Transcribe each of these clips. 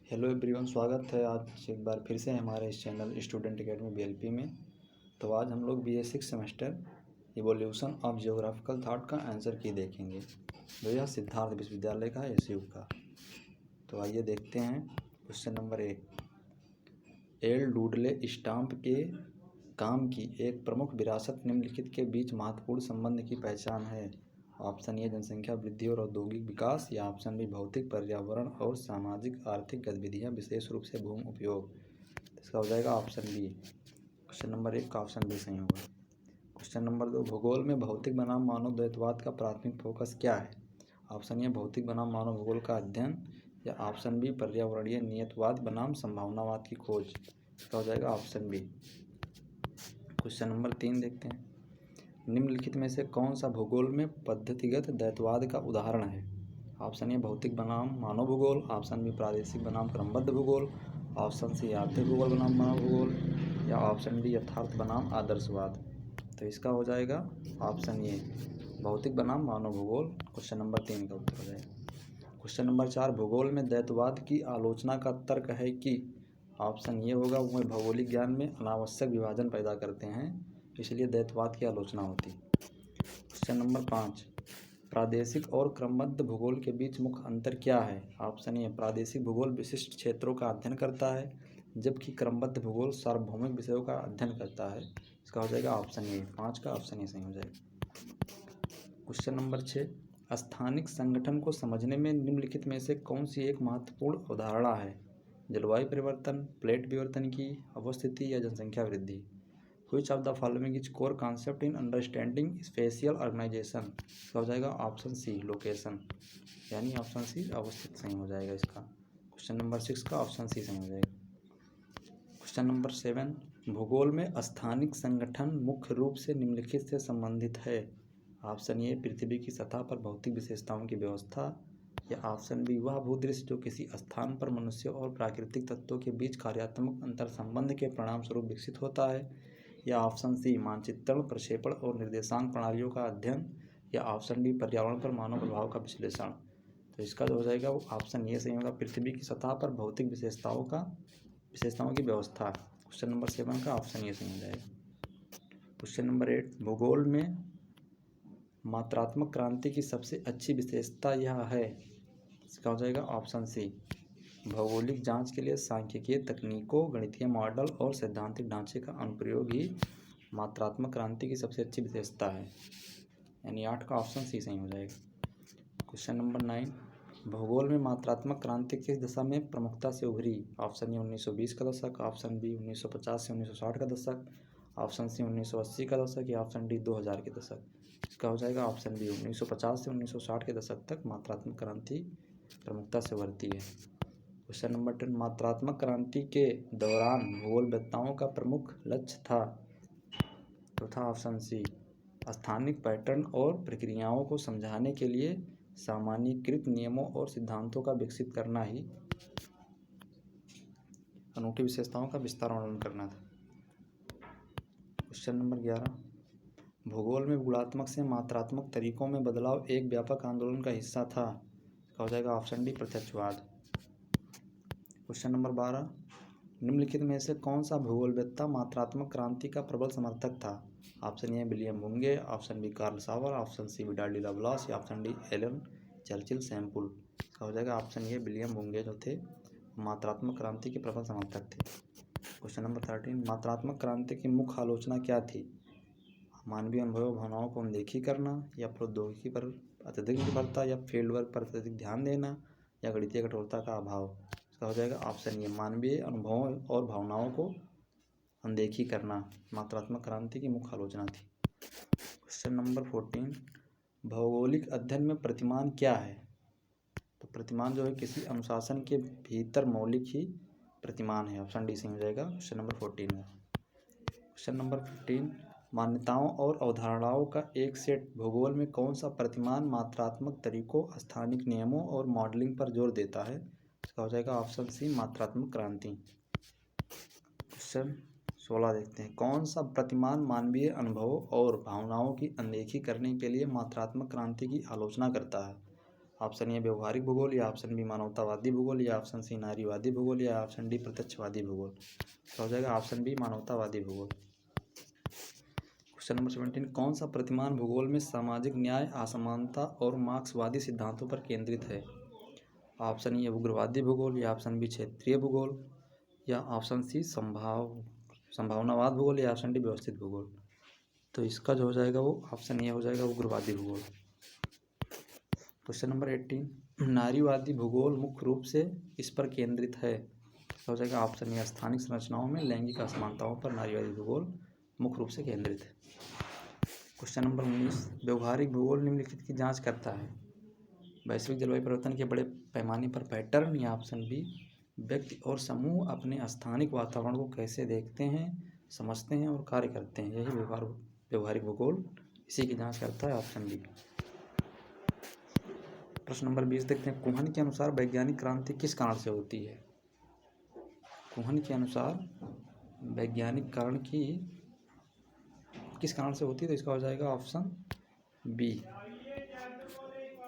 Hello everyone, स्वागत है आज एक बार फिर से हमारे इस चैनल स्टूडेंट अकेडमी बीएलपी में। तो आज हम लोग BA 6 semester evolution of geographical thought का आंसर की देखेंगे, जो यह सिद्धार्थ विश्वविद्यालय का एसयू का। तो आइए देखते हैं क्वेश्चन नंबर 1। एल डूडले स्टाम्प के काम की एक प्रमुख विरासत निम्नलिखित के बीच महत्वपूर्ण संबंध की पहचान है। ऑप्शन ए जनसंख्या वृद्धि और औद्योगिक विकास, या ऑप्शन बी भौतिक पर्यावरण और सामाजिक आर्थिक गतिविधियां विशेष रूप से भूमि उपयोग। इसका हो जाएगा ऑप्शन बी। क्वेश्चन नंबर 1 का ऑप्शन बी सही होगा। क्वेश्चन नंबर 2, भूगोल में भौतिक बनाम मानव द्वैतवाद का प्राथमिक फोकस क्या है। ऑप्शन ए भौतिक बनाम मानव भूगोल का अध्ययन, या ऑप्शन बी पर्यावरणीय नियतवाद बनाम संभावनावाद की खोज। इसका हो जाएगा ऑप्शन बी। क्वेश्चन नंबर 3 देखते हैं। निम्नलिखित में से कौन सा भूगोल में पद्धतिगत द्वैतवाद का उदाहरण है। ऑप्शन ए भौतिक बनाम मानव भूगोल, ऑप्शन बी प्रादेशिक बनाम क्रमबद्ध भूगोल, ऑप्शन सी आर्थिक भूगोल बनाम मानव भूगोल, या ऑप्शन डी यथार्थ बनाम आदर्शवाद। तो इसका हो जाएगा ऑप्शन ए भौतिक बनाम मानव भूगोल। क्वेश्चन नंबर 3 का उत्तर हो जाएगा। क्वेश्चन नंबर 4, भूगोल में द्वैतवाद की आलोचना का तर्क है कि। ऑप्शन ये होगा, वह भौगोलिक ज्ञान में अनावश्यक विभाजन पैदा करते हैं, इसलिए द्वैतवाद की आलोचना होती। क्वेश्चन नंबर 5, प्रादेशिक और क्रमबद्ध भूगोल के बीच मुख्य अंतर क्या है। ऑप्शन ए प्रादेशिक भूगोल विशिष्ट क्षेत्रों का अध्ययन करता है, जबकि क्रमबद्ध भूगोल सार्वभौमिक विषयों का अध्ययन करता है। इसका हो जाएगा ऑप्शन ए। 5 का ऑप्शन ए सही हो जाएगा। क्वेश्चन नंबर 6, स्थानिक संगठन को समझने में निम्नलिखित में से कौन सी एक महत्वपूर्ण अवधारणा है। जलवायु परिवर्तन, प्लेट विवर्तन की अवस्थिति, या जनसंख्या वृद्धि। Which of the following is core concept in understanding spatial organization। इसका हो जाएगा ऑप्शन सी लोकेशन, यानी ऑप्शन सी अवस्थित सही हो जाएगा इसका। क्वेश्चन नंबर 6 का ऑप्शन सी सही हो जाएगा। क्वेश्चन नंबर 7, भूगोल में स्थानिक संगठन मुख्य रूप से निम्नलिखित से संबंधित है। ऑप्शन ए पृथ्वी की सतह पर भौतिक विशेषताओं की व्यवस्था, या ऑप्शन बी वह भूदृश्य जो किसी स्थान पर मनुष्य और प्राकृतिक तत्वों के बीच कार्यात्मक अंतर संबंध के परिणाम स्वरूप विकसित होता है, या ऑप्शन सी मानचित्रण, प्रक्षेपण और निर्देशांक प्रणालियों का अध्ययन, या ऑप्शन डी पर्यावरण पर मानव प्रभाव का विश्लेषण। तो इसका जो हो जाएगा वो ऑप्शन ये सही होगा, पृथ्वी की सतह पर भौतिक विशेषताओं की व्यवस्था। क्वेश्चन नंबर 7 का ऑप्शन ये सही हो जाएगा। क्वेश्चन नंबर 8, भूगोल में मात्रात्मक क्रांति की सबसे अच्छी विशेषता यह है। इसका हो जाएगा ऑप्शन सी भौगोलिक जांच के लिए सांख्यिकीय तकनीकों, गणितीय मॉडल और सैद्धांतिक ढांचे का अनुप्रयोग ही मात्रात्मक क्रांति की सबसे अच्छी विशेषता है, यानी 8 का ऑप्शन सी सही हो जाएगा। क्वेश्चन नंबर 9, भूगोल में मात्रात्मक क्रांति किस दशा में प्रमुखता से उभरी। ऑप्शन ए 1920 का दशक, ऑप्शन बी 1950 से 1960 का दशक, ऑप्शन सी 1980 का दशक, या ऑप्शन डी 2000 के दशक। इसका हो जाएगा ऑप्शन बी 1950 से 1960 के दशक तक मात्रात्मक क्रांति प्रमुखता से उभरती है। क्वेश्चन नंबर 10, मात्रात्मक क्रांति के दौरान भूगोलवेत्ताओं का प्रमुख लक्ष्य था। तो था ऑप्शन सी स्थानिक पैटर्न और प्रक्रियाओं को समझाने के लिए सामान्यीकृत नियमों और सिद्धांतों का विकसित करना ही अनूठी विशेषताओं का विस्तार वर्णन करना था। क्वेश्चन नंबर 11, भूगोल में गुणात्मक से मात्रात्मक तरीकों में बदलाव एक व्यापक आंदोलन का हिस्सा था। इसका हो जाएगा ऑप्शन डी प्रत्यक्षवाद। क्वेश्चन नंबर 12, निम्नलिखित में से कौन सा भूगोलवेत्ता मात्रात्मक क्रांति का प्रबल समर्थक था। Option A William Bunge, option B Carl Sauer, option C Vidal de Laplace, या option D Ellen Churchill Semple. इसका हो जाएगा ऑप्शन ए विलियम बुंगे जो थे मात्रात्मक क्रांति के प्रबल समर्थक थे। क्वेश्चन नंबर 13, मात्रात्मक क्रांति की मुख्य आलोचना क्या थी। मानवीय अनुभव भावनाओं को अनदेखी करना, या प्रौद्योगिकी पर अत्यधिक निर्भरता, या फील्ड वर्क पर अत्यधिक ध्यान देना, या गणितीय कठोरता का अभाव। इसका हो जाएगा ऑप्शन ए मानवीय अनुभवों और भावनाओं को अनदेखी करना मात्रात्मक क्रांति की मुख्य आलोचना थी। क्वेश्चन नंबर 14, भौगोलिक अध्ययन में प्रतिमान क्या है। तो प्रतिमान जो है किसी अनुशासन के भीतर मौलिक ही प्रतिमान है। ऑप्शन डी सही हो जाएगा क्वेश्चन नंबर 14 में। क्वेश्चन नंबर 15, मान्यताओं और अवधारणाओं का एक सेट भूगोल में कौन सा प्रतिमान मात्रात्मक तरीकों, स्थानिक नियमों और मॉडलिंग पर जोर देता है। इसका हो जाएगा ऑप्शन सी मात्रात्मक क्रांति। क्वेश्चन 16 देखते हैं, कौन सा प्रतिमान मानवीय अनुभवों और भावनाओं की अनदेखी करने के लिए मात्रात्मक क्रांति की आलोचना करता है। ऑप्शन ए व्यवहारिक भूगोल, या ऑप्शन बी मानवतावादी भूगोल, या ऑप्शन सी नारीवादी भूगोल, या ऑप्शन डी प्रत्यक्षवादी भूगोल। तो हो जाएगा ऑप्शन बी मानवतावादी भूगोल। क्वेश्चन नंबर 17, कौन सा प्रतिमान भूगोल में सामाजिक न्याय, असमानता और मार्क्सवादी सिद्धांतों पर केंद्रित है? ऑप्शन ए उग्रवादी भूगोल, या ऑप्शन बी क्षेत्रीय भूगोल, या ऑप्शन सी संभावनावाद भूगोल, या ऑप्शन डी व्यवस्थित भूगोल। तो इसका जो हो जाएगा वो ऑप्शन ए हो जाएगा उग्रवादी भूगोल। क्वेश्चन नंबर 18, नारीवादी भूगोल मुख्य रूप से इस पर केंद्रित है। हो जाएगा ऑप्शन ए स्थानिक संरचनाओं में लैंगिक असमानताओं पर नारीवादी भूगोल मुख्य रूप से केंद्रित है। क्वेश्चन नंबर 19, व्यवहारिक भूगोल निम्नलिखित की जांच करता है। वैश्विक जलवायु परिवर्तन के बड़े पैमाने पर पैटर्न, या ऑप्शन बी व्यक्ति और समूह अपने स्थानिक वातावरण को कैसे देखते हैं, समझते हैं और कार्य करते हैं, यही व्यवहारिक भूगोल इसी की जांच करता है, ऑप्शन बी। प्रश्न नंबर 20 देखते हैं, कुहन के अनुसार वैज्ञानिक क्रांति किस कारण से होती है? कुहन के अनुसार वैज्ञानिक कारण की किस कारण से होती है? तो इसका हो जाएगा ऑप्शन बी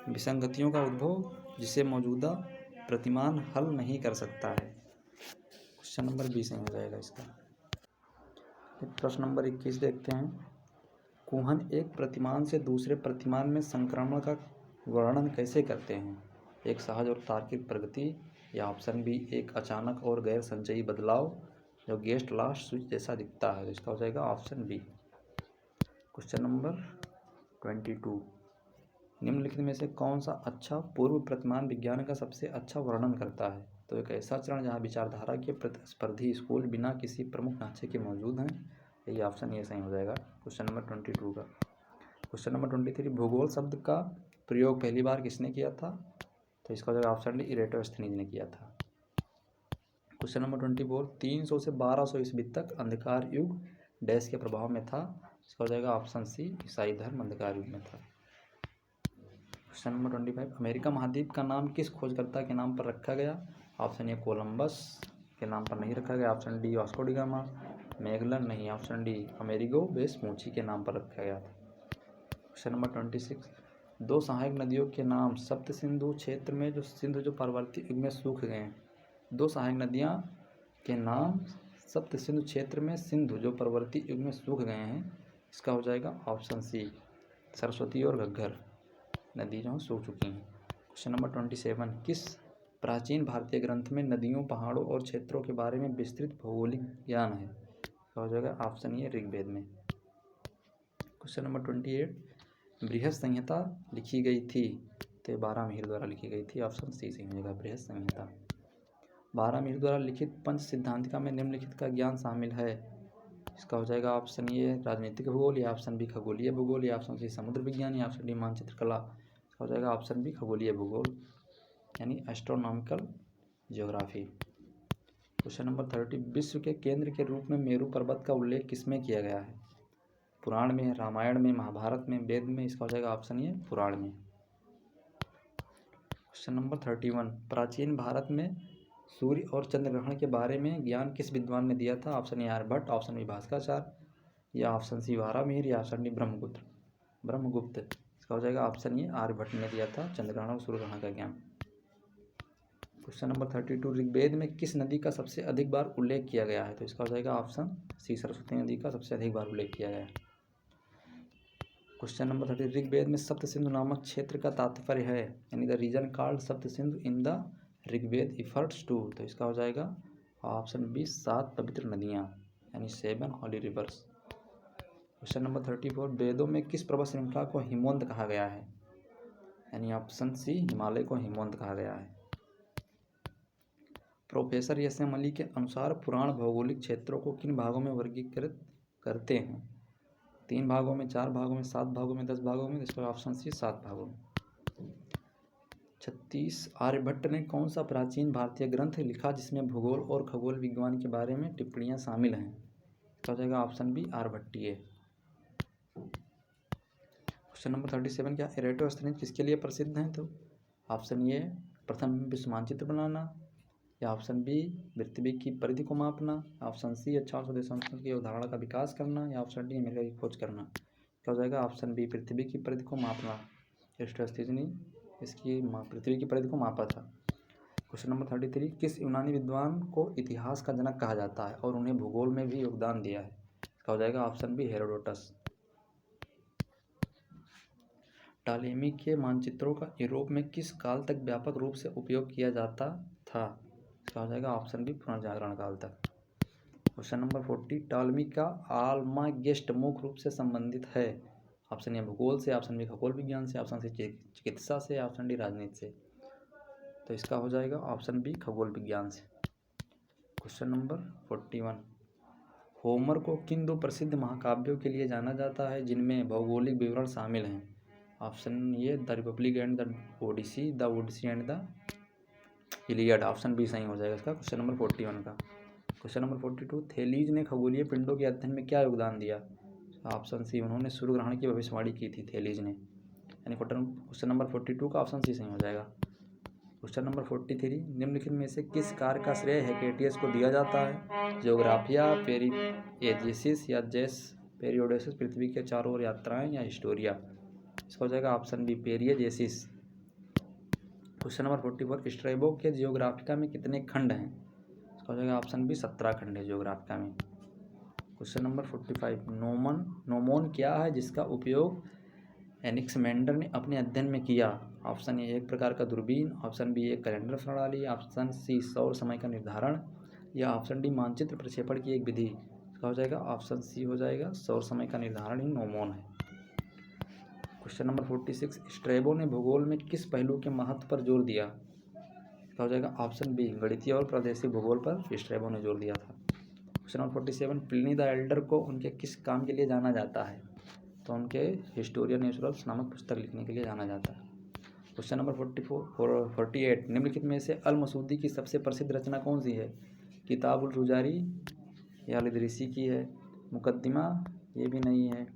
विसंगतियों का उद्भव जिसे मौजूदा प्रतिमान हल नहीं कर सकता है। क्वेश्चन नंबर 20 हो जाएगा इसका। प्रश्न नंबर 21 देखते हैं, कुहन एक प्रतिमान से दूसरे प्रतिमान में संक्रमण का वर्णन कैसे करते हैं? एक सहज और तार्किक प्रगति, या ऑप्शन बी एक अचानक और गैर संचयी बदलाव जो गेस्ट लास्ट स्विच जैसा दिखता है। इसका हो जाएगा ऑप्शन बी। क्वेश्चन नंबर 22, निम्नलिखित में से कौन सा अच्छा पूर्व प्रतिमान विज्ञान का सबसे अच्छा वर्णन करता है? तो एक ऐसा चरण जहाँ विचारधारा के प्रतिस्पर्धी स्कूल बिना किसी प्रमुख ढांचे के मौजूद हैं, यही ऑप्शन ये सही हो जाएगा क्वेश्चन नंबर 22 का। क्वेश्चन नंबर 23, भूगोल शब्द का प्रयोग पहली बार किसने किया था? तो इसका हो जाएगा ऑप्शन डी इरेटोस्थनीज ने किया था। क्वेश्चन नंबर 24, 300 से 1200 ईस्वी तक अंधकार युग डैश के प्रभाव में था। इसका हो जाएगा ऑप्शन सी ईसाई धर्म अंधकार युग में था। क्वेश्चन नंबर 25, अमेरिका महाद्वीप का नाम किस खोजकर्ता के नाम पर रखा गया? ऑप्शन ए कोलंबस के नाम पर नहीं रखा गया, option D Vasco da gamma, Magellan नहीं, ऑप्शन डी अमेरिगो वेस्पुची के नाम पर रखा गया था। क्वेश्चन नंबर 26, दो सहायक नदियों के नाम सप्त सिंधु क्षेत्र में जो सिंधु जो परवर्ती युग में सूख गए हैं, दो सहायक नदियाँ के नाम सप्त सिंधु क्षेत्र में सिंधु जो परवर्ती युग में सूख गए हैं, इसका हो जाएगा ऑप्शन सी सरस्वती और घग्गर नदी जो सूख चुकी हैं। क्वेश्चन नंबर 27, किस प्राचीन भारतीय ग्रंथ में नदियों, पहाड़ों और क्षेत्रों के बारे में विस्तृत भौगोलिक ज्ञान है? हो जाएगा ऑप्शन ए ऋग्वेद में। क्वेश्चन नंबर 28, बृहत संहिता लिखी गई थी? तो 12 द्वारा लिखी गई थी, ऑप्शन सी सही हो जाएगा बृहत संहिता। 12 द्वारा लिखित पंच सिद्धांतिका में निम्नलिखित का ज्ञान शामिल है? इसका हो जाएगा ऑप्शन ए राजनीतिक भूगोल, या ऑप्शन बी खगोलीय भूगोल, या ऑप्शन सी समुद्र विज्ञान, या ऑप्शन डी मानचित्र कला। इसका हो जाएगा ऑप्शन बी खगोलीय भूगोल यानी एस्ट्रोनॉमिकल ज्योग्राफी। क्वेश्चन नंबर 30, विश्व के केंद्र के रूप में मेरू पर्वत का उल्लेख किसमें किया गया है? पुराण में, रामायण में, महाभारत में, वेद में। इसका हो जाएगा ऑप्शन ए पुराण में। क्वेश्चन नंबर 31, प्राचीन भारत में सूर्य और चंद्र ग्रहण के बारे में ज्ञान किस विद्वान ने दिया था? Option A Aryabhatta, option B Bhaskaracharya, या ऑप्शन सी वारामिहिर, या ऑप्शन डी ब्रह्मगुप्त। इसका हो जाएगा ऑप्शन ए आर्यभट्ट ने दिया था चंद्र ग्रहण और सूर्य ग्रहण का ज्ञान। क्वेश्चन नंबर 32, ऋग्वेद में किस नदी का सबसे अधिक बार उल्लेख किया गया है? तो इसका हो जाएगा ऑप्शन सी सरस्वती नदी का सबसे अधिक बार उल्लेख किया गया है। क्वेश्चन नंबर 30, ऋग्वेद में सप्त सिंधु नामक क्षेत्र का तात्पर्य है, यानी the region called Sapta Sindhu in the Rigveda efforts to. तो इसका हो जाएगा ऑप्शन बी 7 पवित्र नदियाँ यानी 7 हॉली रिवर्स। क्वेश्चन नंबर 34, वेदों में किस पर्वत श्रृंखला को हिमवंत कहा गया है? यानी ऑप्शन सी हिमालय को हिमवंत कहा गया है। प्रोफेसर यसम अली के अनुसार पुराण भौगोलिक क्षेत्रों को किन भागों में वर्गीकृत करते हैं? 3 भागों में, 4 भागों में, 7 भागों में, 10 भागों में। इसका ऑप्शन सी 7 भागों में। 36, आर्यभट्ट ने कौन सा प्राचीन भारतीय ग्रंथ लिखा जिसमें भूगोल और खगोल विज्ञान के बारे में टिप्पणियां शामिल हैं? इसका हो जाएगा option B Aryabhatiya. Question number 37, क्या इरेटोस्थनीज किसके लिए प्रसिद्ध हैं? तो ऑप्शन ए प्रथम विश्व मानचित्र बनाना, या ऑप्शन बी पृथ्वी की परिधि को मापना, ऑप्शन सी अच्छा और स्वदेश संस्कृति की अवधारणा का विकास करना, या ऑप्शन डी अमेरिका की खोज करना। क्या हो जाएगा ऑप्शन बी पृथ्वी की परिधि को मापना। इरेटोस्थनीज इसकी पृथ्वी की परिधि को मापा था। क्वेश्चन नंबर 33, किस यूनानी विद्वान को इतिहास का जनक कहा जाता है और उन्हें भूगोल में भी योगदान दिया है? इसका हो जाएगा ऑप्शन बी हेरोडोटस। टालेमी के मानचित्रों का यूरोप में किस काल तक व्यापक रूप से उपयोग किया जाता था? इसका हो जाएगा ऑप्शन बी पुनर्जागरण काल तक। क्वेश्चन नंबर 40, टालेमी का आल्मागेस्ट मुख्य रूप से संबंधित है? ऑप्शन ए भूगोल से, ऑप्शन बी खगोल विज्ञान से, ऑप्शन सी चिकित्सा से, ऑप्शन डी राजनीति से। तो इसका हो जाएगा ऑप्शन बी खगोल विज्ञान से। क्वेश्चन नंबर 41, होमर को किन दो प्रसिद्ध महाकाव्यों के लिए जाना जाता है जिनमें भौगोलिक विवरण शामिल हैं? Option A the Republic and the Odyssey, the Odyssey and the Iliad. Option B सही हो जाएगा इसका क्वेश्चन नंबर 41 का। क्वेश्चन नंबर 42, थेलीज ने खगोलीय पिंडों के अध्ययन में क्या योगदान दिया? ऑप्शन सी, उन्होंने सूर्य ग्रहण की भविष्यवाणी की थी थेलीज ने। यानी क्वेश्चन नंबर 42 का ऑप्शन सी सही हो जाएगा। क्वेश्चन नंबर 43, निम्नलिखित में से किस कार्य का श्रेय हेकेटियस को दिया जाता है? जियोग्राफिया, पेरिएजेसिस या जेस पेरियोडेसिस, पृथ्वी के चारों ओर यात्राएं, या हिस्टोरिया। इसका हो जाएगा option B Periegesis. Question number 44, Strabo के जियोग्राफिका में कितने खंड हैं? इसका हो जाएगा ऑप्शन बी 17 खंड है जियोग्राफिका में। क्वेश्चन नंबर 45, नोमोन क्या है जिसका उपयोग एनेक्सिमेंडर ने अपने अध्ययन में किया? ऑप्शन ए एक प्रकार का दूरबीन, ऑप्शन बी एक कैलेंडर प्रणाली, ऑप्शन सी सौर समय का निर्धारण, या ऑप्शन डी मानचित्र प्रक्षेपण की एक विधि। इसका हो जाएगा ऑप्शन सी हो जाएगा सौर समय का निर्धारण ही नोमोन है। क्वेश्चन नंबर 46, स्ट्रैबो ने भूगोल में किस पहलू के महत्व पर जोर दिया? इसका हो जाएगा ऑप्शन बी गणितीय और प्रादेशिक भूगोल पर स्ट्रैबो ने जोर दिया था। Question number 47, Pliny the Elder को उनके किस काम के लिए जाना जाता है? तो उनके हिस्टोरिया नेचुरल्स नामक पुस्तक लिखने के लिए जाना जाता है। क्वेश्चन नंबर 48, निम्नलिखित में से अल मसूदी की सबसे प्रसिद्ध रचना कौन सी है? किताब उल रुजारी या अल इदरीसी की है, मुकद्दिमा ये भी नहीं है,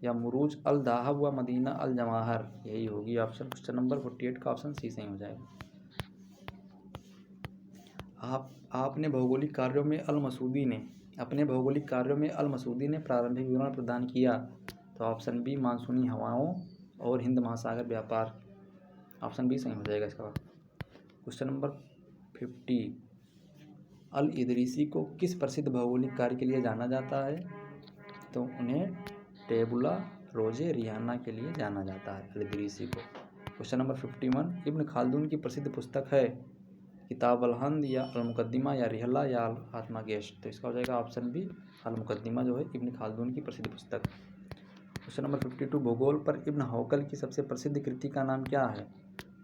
या मुरूज अल दाहब व मदीना अल जवाहर यही होगी ऑप्शन। क्वेश्चन नंबर 48 का ऑप्शन सी सही हो जाएगा। अपने भौगोलिक कार्यों में अल मसूदी ने प्रारंभिक विवरण प्रदान किया? तो ऑप्शन बी मानसूनी हवाओं और हिंद महासागर व्यापार। ऑप्शन बी सही हो जाएगा इसका। क्वेश्चन नंबर 50, अल इदरीसी को किस प्रसिद्ध भौगोलिक कार्य के लिए जाना जाता है? तो उन्हें टेबुला रोजे रियाना के लिए जाना जाता है अल इदरीसी को। क्वेश्चन नंबर 51, इब्न खालदून की प्रसिद्ध पुस्तक है किताब अल हिंद या अल मुकद्दिमा या रिहला या अल आत्मागेस्ट। तो इसका हो जाएगा ऑप्शन बी अल मुकद्दिमा जो है इब्न खालदून की प्रसिद्ध पुस्तक। क्वेश्चन नंबर 52, भूगोल पर इब्न हौकल की सबसे प्रसिद्ध कृति का नाम क्या है?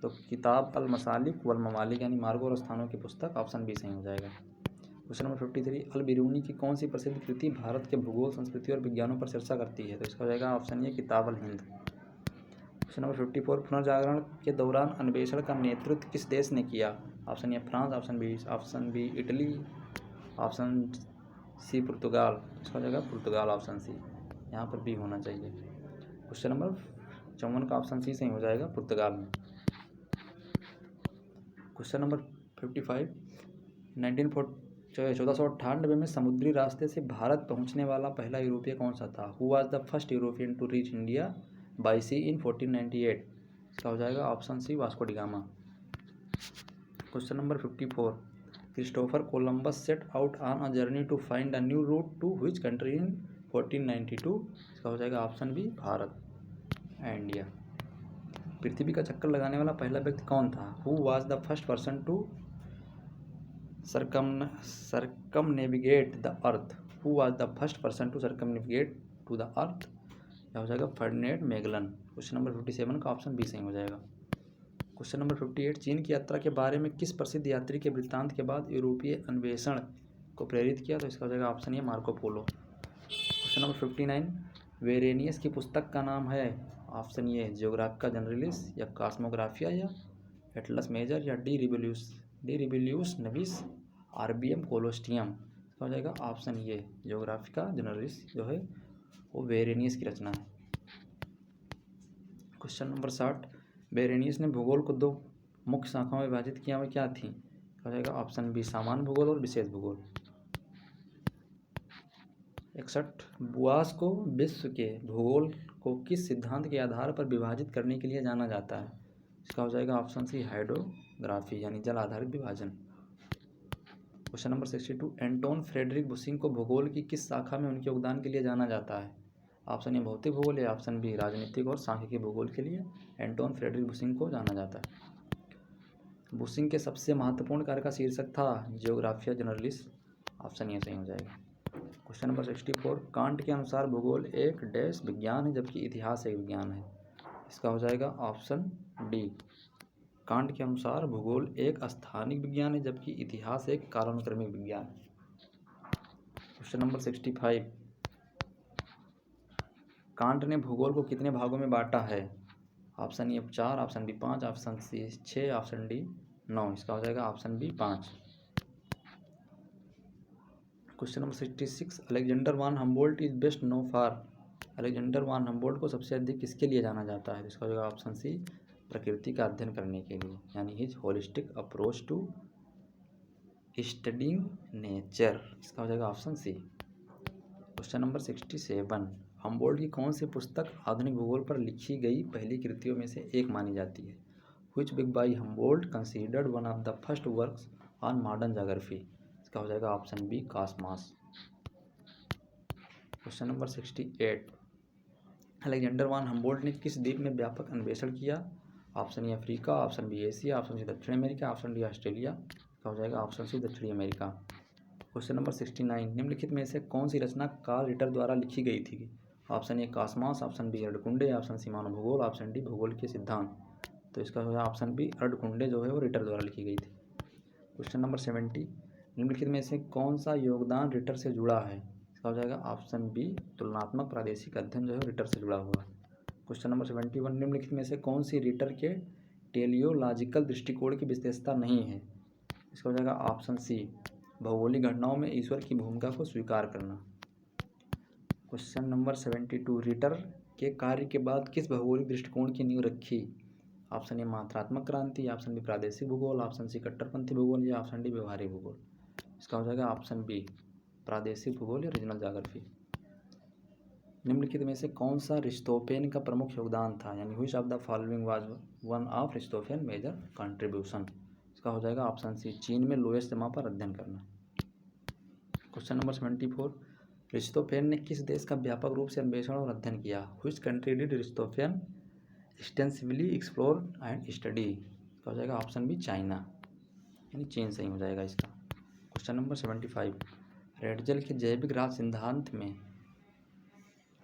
तो किताब अल मसालिक वल ममालिक यानी मार्गों और स्थानों की पुस्तक। ऑप्शन बी सही हो जाएगा। क्वेश्चन नंबर 53, अल बिरूनी की कौन सी प्रसिद्ध कृति भारत के भूगोल, संस्कृति और विज्ञानों पर चर्चा करती है? तो इसका हो जाएगा ऑप्शन ए किताब अल हिंद। क्वेश्चन नंबर 54, पुनर्जागरण के दौरान अन्वेषण का नेतृत्व किस देश ने किया? Option A France, option B Italy, option C Portugal. इसका हो जाएगा पुर्तगाल ऑप्शन सी, यहाँ पर बी होना चाहिए। क्वेश्चन नंबर 54 का ऑप्शन सी सही हो जाएगा पुर्तगाल में। क्वेश्चन नंबर 55, 1498 में समुद्री रास्ते से भारत पहुंचने वाला पहला यूरोपीय कौन सा था? Who was the first European to reach India by sea in 1498? इसका हो जाएगा option C Vasco da Gama. Question number 54, Christopher Columbus set out on a journey to find a new route to which country in 1492? इसका हो जाएगा option B Bharat India. पृथ्वी का चक्कर लगाने वाला पहला व्यक्ति कौन था? Who was the first person to circumnavigate the earth? Who was the first person to circumnavigate to the earth? यह हो जाएगा फर्डिनेंड मैगलन। क्वेश्चन नंबर 57 का ऑप्शन बी सही हो जाएगा। क्वेश्चन नंबर 58, चीन की यात्रा के बारे में किस प्रसिद्ध यात्री के वृत्तांत के बाद यूरोपीय अन्वेषण को प्रेरित किया? तो इसका हो जाएगा ऑप्शन ए Marco Polo. Question number 59, Varenius की पुस्तक का नाम है? ऑप्शन ए जियोग्राफिका जनरलिस या कॉस्मोग्राफिया या एटलस मेजर या डी रिबिलियस नविस आरबीएम कोलोस्टियम। इसका हो जाएगा ऑप्शन ए जियोग्राफिका जनरलिस जो है वो वेरेनियस की रचना है। क्वेश्चन नंबर 60, वेरेनियस ने भूगोल को दो मुख्य शाखाओं में विभाजित किया, वो क्या थी? हो जाएगा ऑप्शन बी सामान्य भूगोल और विशेष भूगोल। 61, बुआस को विश्व के भूगोल को किस सिद्धांत के आधार पर विभाजित करने के लिए जाना जाता है? इसका हो जाएगा ऑप्शन सी हाइड्रोग्राफी यानी जल आधारित विभाजन। Question number 62, Anton Friedrich Busching को भूगोल की किस शाखा में उनके योगदान के लिए जाना जाता है? ऑप्शन ए भौतिक भूगोल या ऑप्शन बी राजनीतिक और सांख्यिकी भूगोल के लिए एंटोन फ्रेडरिक बुशिंग को जाना जाता है। बुशिंग के सबसे महत्वपूर्ण कार्य का शीर्षक था जियोग्राफिया जनरलिस। ऑप्शन ए सही हो जाएगा। क्वेश्चन नंबर 64, कांट के अनुसार भूगोल एक डैश विज्ञान है जबकि इतिहास एक विज्ञान है। इसका हो जाएगा ऑप्शन डी। कांट के अनुसार भूगोल एक स्थानिक विज्ञान है जबकि इतिहास एक कालानुक्रमिक विज्ञान है। क्वेश्चन नंबर 65, कांट ने भूगोल को कितने भागों में बांटा है? Option A 4, option B 5, option C 6, option D 9। इसका हो जाएगा option B 5। Question number 66, Alexander von Humboldt is best known for. Alexander von Humboldt को सबसे अधिक किसके लिए जाना जाता है? इसका हो जाएगा ऑप्शन सी प्रकृति का अध्ययन करने के लिए यानी his holistic approach to studying nature. इसका हो जाएगा option C. Question number 67, Humboldt की कौन सी पुस्तक आधुनिक भूगोल पर लिखी गई पहली कृतियों में से एक मानी जाती है? Which book by Humboldt considered one of the first works on modern geography. इसका हो जाएगा option B Cosmos. Question number 68, Alexander von Humboldt ने किस द्वीप में व्यापक अन्वेषण किया? Option A Africa, option B Asia, option C दक्षिण अमेरिका, ऑप्शन डी ऑस्ट्रेलिया। इसका हो जाएगा ऑप्शन सी दक्षिणी अमेरिका। क्वेश्चन नंबर 69, निम्नलिखित में से कौन सी रचना कार्ल रिटर द्वारा लिखी गई थी? Option A Cosmos, option B Erdkunde, option C मानव भूगोल, ऑप्शन डी भूगोल के सिद्धांत। तो इसका हो जाएगा ऑप्शन बी अर्धकुंडे जो है वो रिटर द्वारा लिखी गई थी। क्वेश्चन नंबर 70, निम्नलिखित में से कौन सा योगदान रिटर से जुड़ा है? इसका हो जाएगा ऑप्शन बी तुलनात्मक प्रादेशिक अध्ययन जो है रिटर से जुड़ा हुआ है। क्वेश्चन नंबर 71, निम्नलिखित में से कौन सी रिटर के टेलियोलॉजिकल दृष्टिकोण की विशेषता नहीं है? इसका हो जाएगा ऑप्शन सी भौगोलिक घटनाओं में ईश्वर की भूमिका को स्वीकार करना। क्वेश्चन नंबर 72, रिटर के कार्य के बाद किस भौगोलिक दृष्टिकोण की नींव रखी? ऑप्शन ए मात्रात्मक क्रांति, ऑप्शन बी प्रादेशिक भूगोल, ऑप्शन सी कट्टरपंथी भूगोल या ऑप्शन डी व्यवहारिक भूगोल। इसका हो जाएगा ऑप्शन बी प्रादेशिक भूगोल या रीजनल ज्योग्राफी। निम्नलिखित में से कौन सा अरिस्टोफेन का प्रमुख योगदान था? यानी which of the following was one of Aristophanes major contribution. इसका हो जाएगा ऑप्शन सी चीन में लोएस्ट जमा पर अध्ययन करना। क्वेश्चन नंबर 74, अरिस्टोफेन ने किस देश का व्यापक रूप से अन्वेषण और अध्ययन किया? Which country did Aristophanes extensively explore and study. इसका हो जाएगा ऑप्शन बी चाइना यानी चीन सही हो जाएगा इसका। क्वेश्चन नंबर 75, रेडजल के जैविक राज्य सिद्धांत में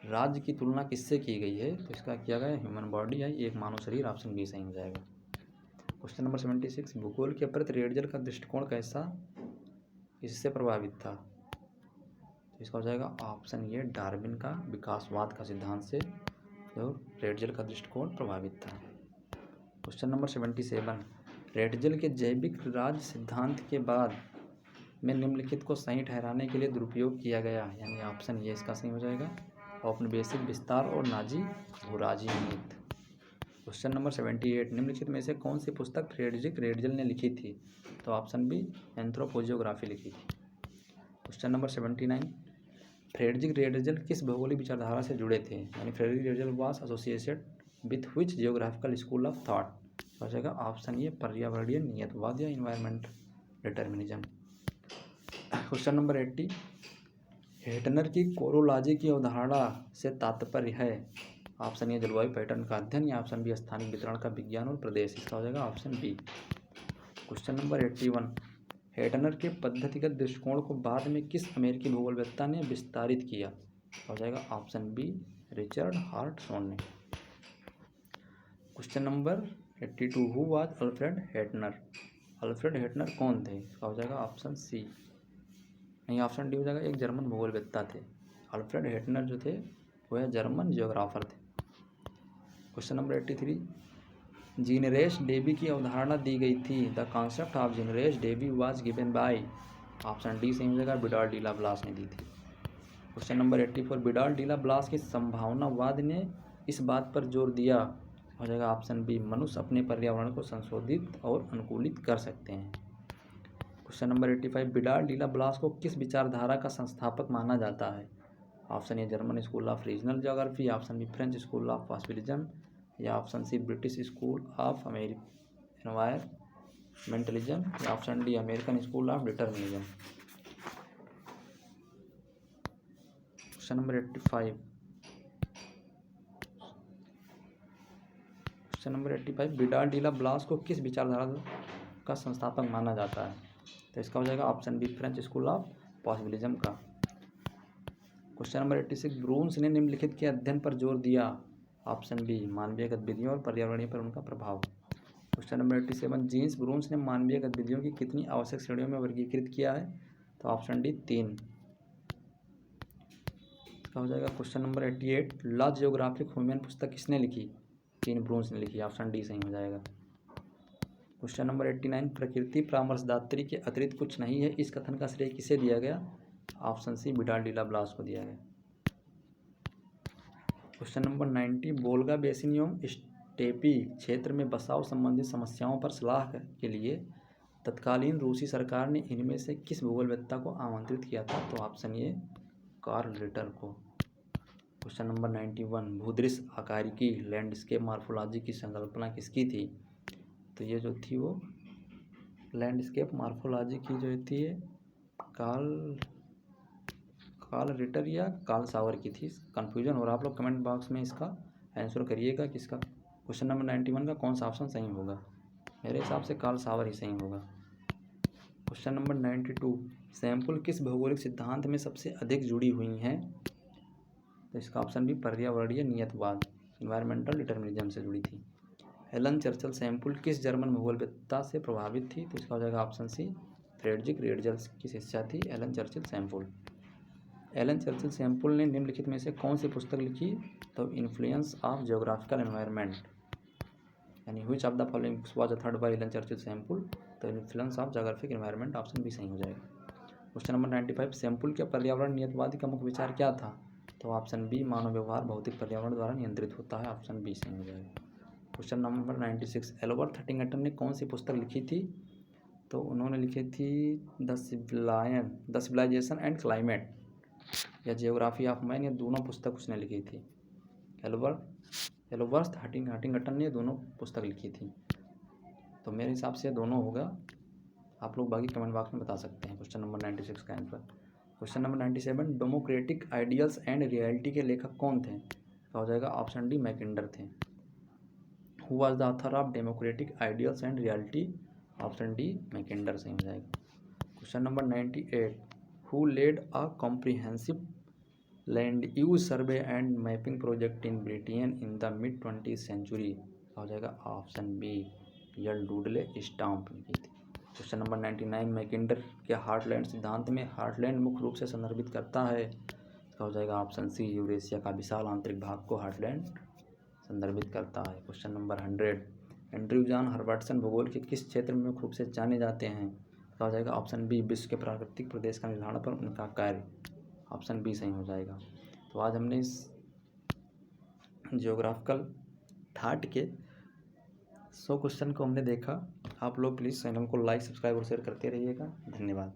राज्य की तुलना किससे की गई है? तो इसका किया गया ह्यूमन बॉडी या एक मानव शरीर। ऑप्शन बी सही हो जाएगा। क्वेश्चन नंबर 76, भूगोल के प्रति रेडजल का दृष्टिकोण किससे प्रभावित था? तो इसका हो जाएगा ऑप्शन ए डार्विन का विकासवाद का सिद्धांत से जो रेडजल का दृष्टिकोण प्रभावित था। क्वेश्चन नंबर 77, रेडजल के जैविक राज्य सिद्धांत के बाद में निम्नलिखित को सही ठहराने के लिए दुरुपयोग किया गया यानी ऑप्शन ए इसका सही हो जाएगा औपनिवेशिक विस्तार और नाजी भूराजी नीति। क्वेश्चन नंबर 78, निम्नलिखित में से कौन सी पुस्तक फ्रेडरिक रेडजल ने लिखी थी? तो ऑप्शन बी एंथ्रोपोजियोग्राफी लिखी थी। क्वेश्चन नंबर 79, फ्रेडरिक रेडजल किस भौगोलिक विचारधारा से जुड़े थे? यानी Friedrich Ratzel was associated with which geographical school of thought. हो जाएगा ऑप्शन ए पर्यावरणीय नियतवाद या environment determinism. Question number 80, Hettner की कोरोलॉजी की अवधारणा से तात्पर्य है? ऑप्शन ए जलवायु पैटर्न का अध्ययन या ऑप्शन बी स्थानिक वितरण का विज्ञान और प्रदेश। इसका हो जाएगा ऑप्शन बी। क्वेश्चन नंबर 81, हेटनर के पद्धतिगत दृष्टिकोण को बाद में किस अमेरिकी भूगोलवेत्ता ने विस्तारित किया? हो जाएगा ऑप्शन बी रिचर्ड हार्टसॉन ने। Question number 82, who was Alfred Hettner. Alfred Hettner कौन थे? इसका हो जाएगा ऑप्शन सी नहीं ऑप्शन डी हो जाएगा एक जर्मन भूगोलवेत्ता थे। अल्फ्रेड हेटनर जो थे वह जर्मन जियोग्राफर थे। क्वेश्चन नंबर 83, जीनरेस डेबी की अवधारणा दी गई थी। The concept of genres de vie was given by. Option D सही हो जाएगा बिडाल डीला ब्लास ने दी थी। Question number 84, Vidal de la Blache की संभावनावाद ने इस बात पर जोर दिया। हो जाएगा ऑप्शन बी मनुष्य अपने पर्यावरण को संशोधित और अनुकूलित कर सकते हैं। Question number 85, Vidal de la Blache को किस विचारधारा का संस्थापक माना जाता है? Option A German school of regional geography, option B French school of possibilism, या option C British school of environmentalism, या option D American school of determinism. Question number 85। Question number 85, Vidal de la Blache को किस विचारधारा का संस्थापक माना जाता है? तो इसका हो जाएगा option B French school of possibilism का। क्वेश्चन नंबर 86, ब्रून्स ने निम्नलिखित के अध्ययन पर जोर दिया? ऑप्शन बी मानवीय गतिविधियों और पर्यावरण पर उनका प्रभाव। क्वेश्चन नंबर 87, जीन्स ब्रून्स ने मानवीय गतिविधियों की कितनी आवश्यक श्रेणियों में वर्गीकृत किया है? तो ऑप्शन डी 3। इसका हो जाएगा क्वेश्चन नंबर 88, ला जियोग्राफिक ह्यूमन पुस्तक किसने लिखी? 3 ब्रून्स ने लिखी, ऑप्शन डी सही हो जाएगा। क्वेश्चन नंबर 89, प्रकृति परामर्शदात्री के अतिरिक्त कुछ नहीं है, इस कथन का श्रेय किसे दिया गया? Option C Widal de la Blache को दिया गया। क्वेश्चन नंबर 90, वोल्गा बेसिन एवं स्टेपी क्षेत्र में बसाव संबंधी समस्याओं पर सलाह के लिए तत्कालीन रूसी सरकार ने इनमें से किस भूगोलवेत्ता को आमंत्रित किया था? तो ऑप्शन ए कार्ल रिटर को। क्वेश्चन नंबर 91, भूदृश्य आकारिकी लैंडस्केप मार्फोलॉजी की संकल्पना किसकी थी? तो ये जो थी वो लैंडस्केप मार्फोलॉजी की जो थी कार्ल रिटर या कार्ल सावर की थी। कन्फ्यूजन हो रहा आप लोग कमेंट बॉक्स में इसका आंसर करिएगा कि इसका क्वेश्चन नंबर 91 का कौन सा ऑप्शन सही होगा। मेरे हिसाब से कार्ल सावर ही सही होगा। क्वेश्चन नंबर 92, सैंपल किस भौगोलिक सिद्धांत में सबसे अधिक जुड़ी हुई हैं? तो इसका ऑप्शन भी पर्यावरणीय नियतवाद इन्वायरमेंटल डिटर्मिनिज्म से जुड़ी थी। एलन चर्चिल सैंपल किस जर्मन भूगोलवेत्ता से प्रभावित थी? तो इसका हो जाएगा ऑप्शन सी फ्रेडरिक रेडजल की शिष्या थी Ellen Churchill Semple. Ellen Churchill Semple ने निम्नलिखित में से कौन सी पुस्तक लिखी? तो इन्फ्लुएंस ऑफ जियोग्राफिकल एनवायरनमेंट, यानी which of the following books was authored by Ellen Churchill Semple? तो influence of geographic environment, option B सही हो जाएगा। क्वेश्चन नंबर 95, सैंपल के पर्यावरण नियतवादी का मुख्य विचार क्या था? तो ऑप्शन बी मानव व्यवहार भौतिक पर्यावरण द्वारा नियंत्रित होता है, ऑप्शन बी सही हो जाएगा। क्वेश्चन नंबर 96, एल्बर्ट हटिंगटन ने कौन सी पुस्तक लिखी थी? तो उन्होंने लिखी थी द सिविलाइजेशन एंड क्लाइमेट या जियोग्राफी ऑफ मैन, ये दोनों पुस्तक उसने लिखी थी। एल्बर्ट हटिंगटन ने दोनों पुस्तक लिखी थी। तो मेरे हिसाब से दोनों होगा, आप लोग बाकी कमेंट बॉक्स में बता सकते हैं क्वेश्चन नंबर 96 का answer. Question number 97, democratic ideals and reality के लेखक कौन थे? तो हो जाएगा ऑप्शन डी मैकिंडर थे। Who was the author of democratic ideals and reality? Option D Mackinder सही हो जाएगा। Question number 98, who led a comprehensive land use survey and mapping project in Britain in the mid 20th century? हो जाएगा option B L Dudley Stamp की थी। Question number 99, Mackinder के heartland सिद्धांत में हार्टलैंड मुख्य रूप से संदर्भित करता है? इसका हो जाएगा ऑप्शन सी यूरेशिया का विशाल आंतरिक भाग को हार्टलैंड संदर्भित करता है। Question number 100, Andrew John Herbertson भूगोल के किस क्षेत्र में मुख्य रूप से जाने जाते हैं? इसका हो जाएगा ऑप्शन बी विश्व के प्राकृतिक प्रदेश का निर्धारण पर उनका कार्य, ऑप्शन बी सही हो जाएगा। तो आज हमने इस जियोग्राफिकल थॉट के 100 क्वेश्चन को हमने देखा। आप लोग प्लीज़ चैनल को लाइक, सब्सक्राइब और शेयर करते रहिएगा। धन्यवाद।